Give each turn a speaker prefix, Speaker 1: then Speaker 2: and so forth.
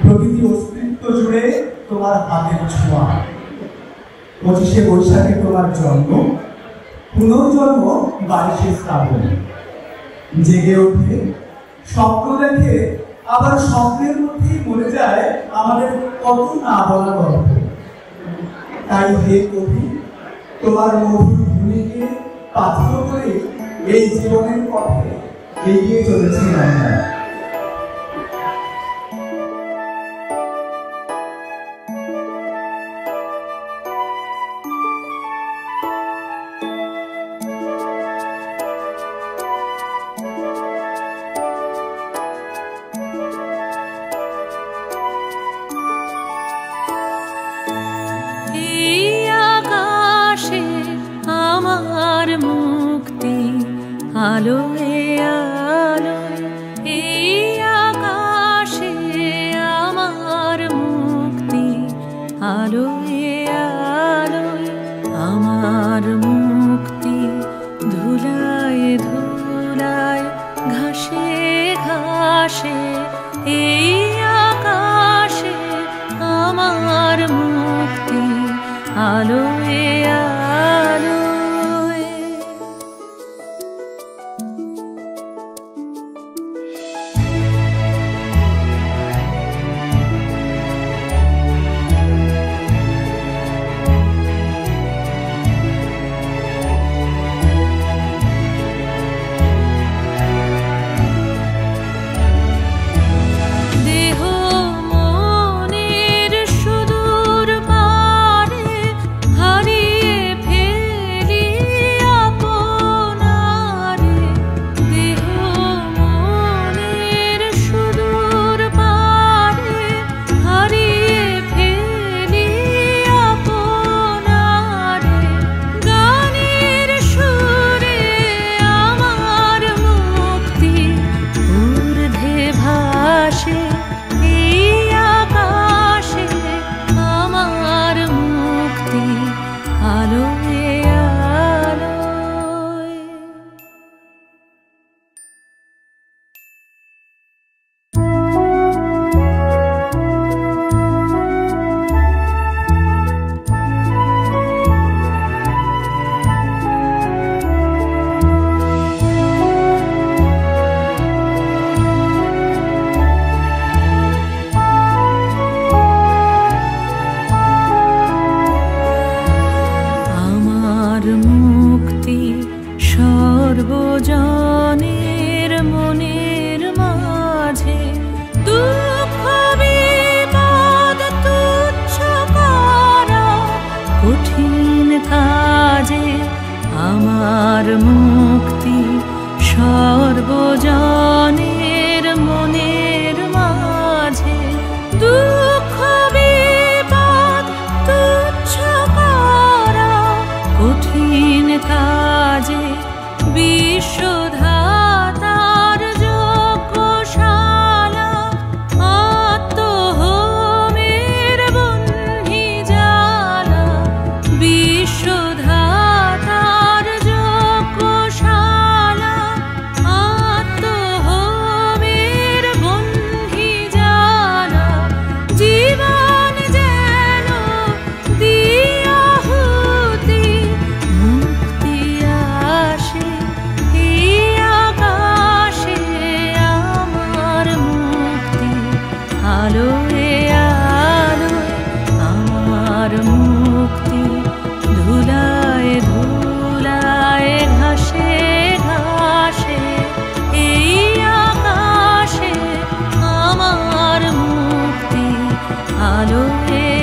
Speaker 1: প্রকৃতি অস্তিত্ব জুড়ে তোমার হাতের ছোঁয়া। 25শে বৈশাখে তোমার জন্ম, পুনর্জন্ম 22শে শ্রাবণ। জেগে ওঠে স্বপ্ন দেখে, আবার স্বপ্নের মধ্যেই মরে যায় আমাদের কত না বলা গল্প। তাই হে কবি, তোমার মধুর ভূমিকে পাথর করে এই জীবনের পথে এগিয়ে চলেছি আমরা।
Speaker 2: আলোয় আলোয় এই আকাশে আমার মুক্তি, আলোয় আলোয় আমার মুক্তি। ধুলায় ধুলায় ঘাসে ঘাসে এই আকাশে আমার মুক্তি, আলোয় আলোয়। সর্বজনের মনের মাঝে দুঃখ বিপদ তুচ্ছ করা কঠিন কাজে আমার মুক্তি। সর্বজনের মনের মাঝে দুঃখ বিপদ তুচ্ছ করা কঠিন কাজে বিশ্বধাতার যজ্ঞশালা আত্মহোমের বহ্নি জ্বালা। বিশ্বধাতার যজ্ঞশালা আত্মহোমের বহ্নি জ্বালা। জীবন যেন দিয়াহুতি মুক্তি আসে এই আকাশে আমার মুক্তি, আলোয় আলোয় আমার মুক্তি। ধুলায় ধুলায় ঘাসে ঘাসে এই আকাশে আমার মুক্তি, আলোয়